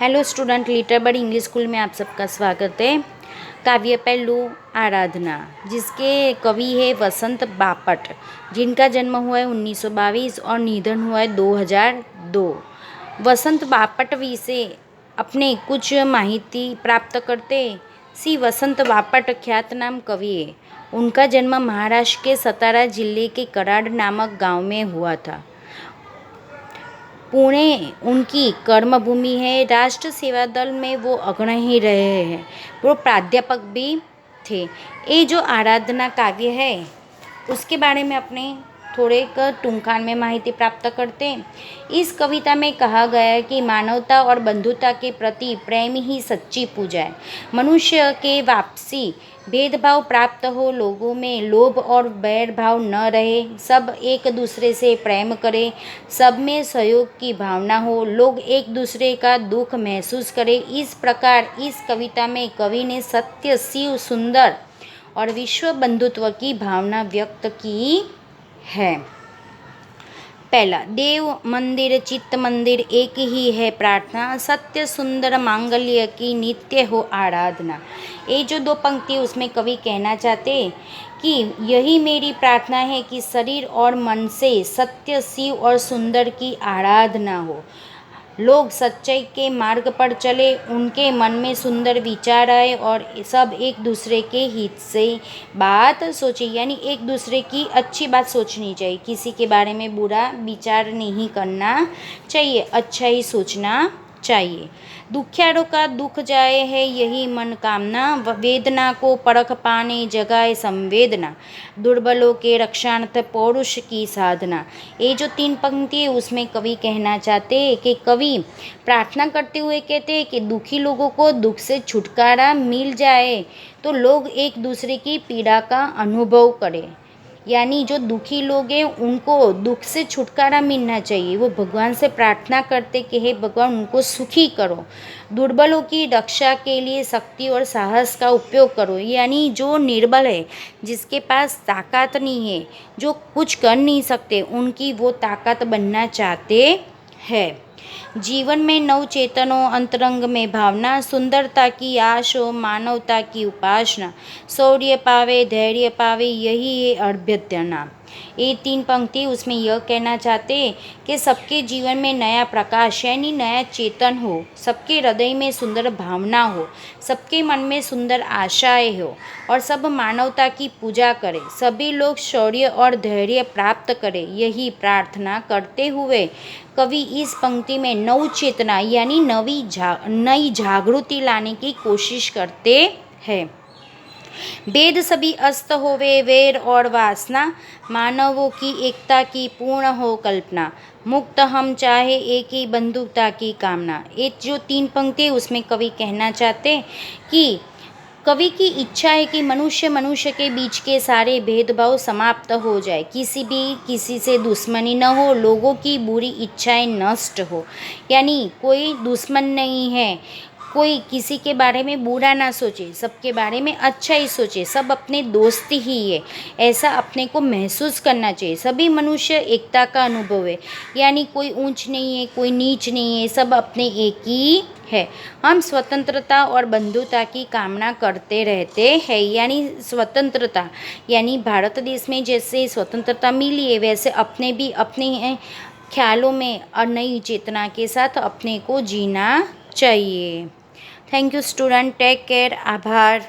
Hello student, little bird English school में आप सबका स्वागत है। काव्य पहलू आराधना, जिसके कवि है वसंत बापट, जिनका जन्म हुआ है 1922 और निधन हुआ है 2002। वसंत बापट विषे अपने कुछ माहिती प्राप्त करते। श्री वसंत बापट ख्यातनाम कवि है। उनका जन्म महाराष्ट्र के सतारा जिले के कराड नामक गांव में हुआ था। पुणे उनकी कर्मभूमि है। राष्ट्र सेवा दल में वो अग्रणी रहे हैं। वो प्राध्यापक भी थे। ये जो आराधना काव्य है उसके बारे में अपने थोड़े टूंकान में माहिती प्राप्त करते हैं। इस कविता में कहा गया है कि मानवता और बंधुता के प्रति प्रेम ही सच्ची पूजा है। मनुष्य के वापसी भेदभाव प्राप्त हो, लोगों में लोभ और बैर भाव न रहे, सब एक दूसरे से प्रेम करें, सब में सहयोग की भावना हो, लोग एक दूसरे का दुख महसूस करें। इस प्रकार इस कविता में कवि ने सत्य, शिव, सुंदर और विश्व बंधुत्व की भावना व्यक्त की है। पहला, देव मंदिर चित्त मंदिर एक ही है प्रार्थना, सत्य सुंदर मांगल्य की नित्य हो आराधना। ये जो दो पंक्ति उसमें कवि कहना चाहते कि यही मेरी प्रार्थना है कि शरीर और मन से सत्य, शिव और सुंदर की आराधना हो, लोग सच्चाई के मार्ग पर चले, उनके मन में सुंदर विचार आए और सब एक दूसरे के हित से बात सोचे। यानी एक दूसरे की अच्छी बात सोचनी चाहिए, किसी के बारे में बुरा विचार नहीं करना चाहिए, अच्छा ही सोचना चाहिए। दुखियारों का दुख जाए है यही मन कामना, वेदना को परख पाने जगाए संवेदना, दुर्बलों के रक्षार्थ पौरुष की साधना। ये जो तीन पंक्ति है उसमें कवि कहना चाहते हैं कि कवि प्रार्थना करते हुए कहते हैं कि दुखी लोगों को दुख से छुटकारा मिल जाए तो लोग एक दूसरे की पीड़ा का अनुभव करें। यानी जो दुखी लोग हैं उनको दुख से छुटकारा मिलना चाहिए। वो भगवान से प्रार्थना करते कि हे भगवान उनको सुखी करो। दुर्बलों की रक्षा के लिए शक्ति और साहस का उपयोग करो। यानी जो निर्बल है, जिसके पास ताकत नहीं है, जो कुछ कर नहीं सकते, उनकी वो ताकत बनना चाहते हैं। जीवन में नव चेतनो, अंतरंग में भावना, सुंदरता की आश हो, मानवता की उपासना, शौर्य पावे धैर्य पावे यही है अभ्यर्थना। ये तीन पंक्ति उसमें यह कहना चाहते कि सबके जीवन में नया प्रकाश यानी नया चेतन हो, सबके हृदय में सुंदर भावना हो, सबके मन में सुंदर आशाएं हो और सब मानवता की पूजा करें, सभी लोग शौर्य और धैर्य प्राप्त करें। यही प्रार्थना करते हुए कवि इस पंक्ति में नव चेतना यानी नई जागृति लाने की कोशिश करते हैं। वेद सभी अस्त होवे वैर और वासना, मानवों की एकता की पूर्ण हो कल्पना, मुक्त हम चाहे एक ही बंधुता की कामना। ये जो तीन पंक्ति है उसमें कवि कहना चाहते कि कवि की इच्छा है कि मनुष्य के बीच के सारे भेदभाव समाप्त हो जाए, किसी से दुश्मनी न हो, लोगों की बुरी इच्छाएं नष्ट हो। यानी कोई दुश्मन नहीं है, कोई किसी के बारे में बुरा ना सोचे, सबके बारे में अच्छा ही सोचे, सब अपने दोस्त ही है, ऐसा अपने को महसूस करना चाहिए। सभी मनुष्य एकता का अनुभव है, यानी कोई ऊंच नहीं है, कोई नीच नहीं है, सब अपने एक ही है। हम स्वतंत्रता और बंधुता की कामना करते रहते हैं। यानी स्वतंत्रता यानी भारत देश में जैसे स्वतंत्रता मिली है, वैसे अपने भी अपने ख्यालों में और नई चेतना के साथ अपने को जीना चाहिए। Thank you student, take care, आभार।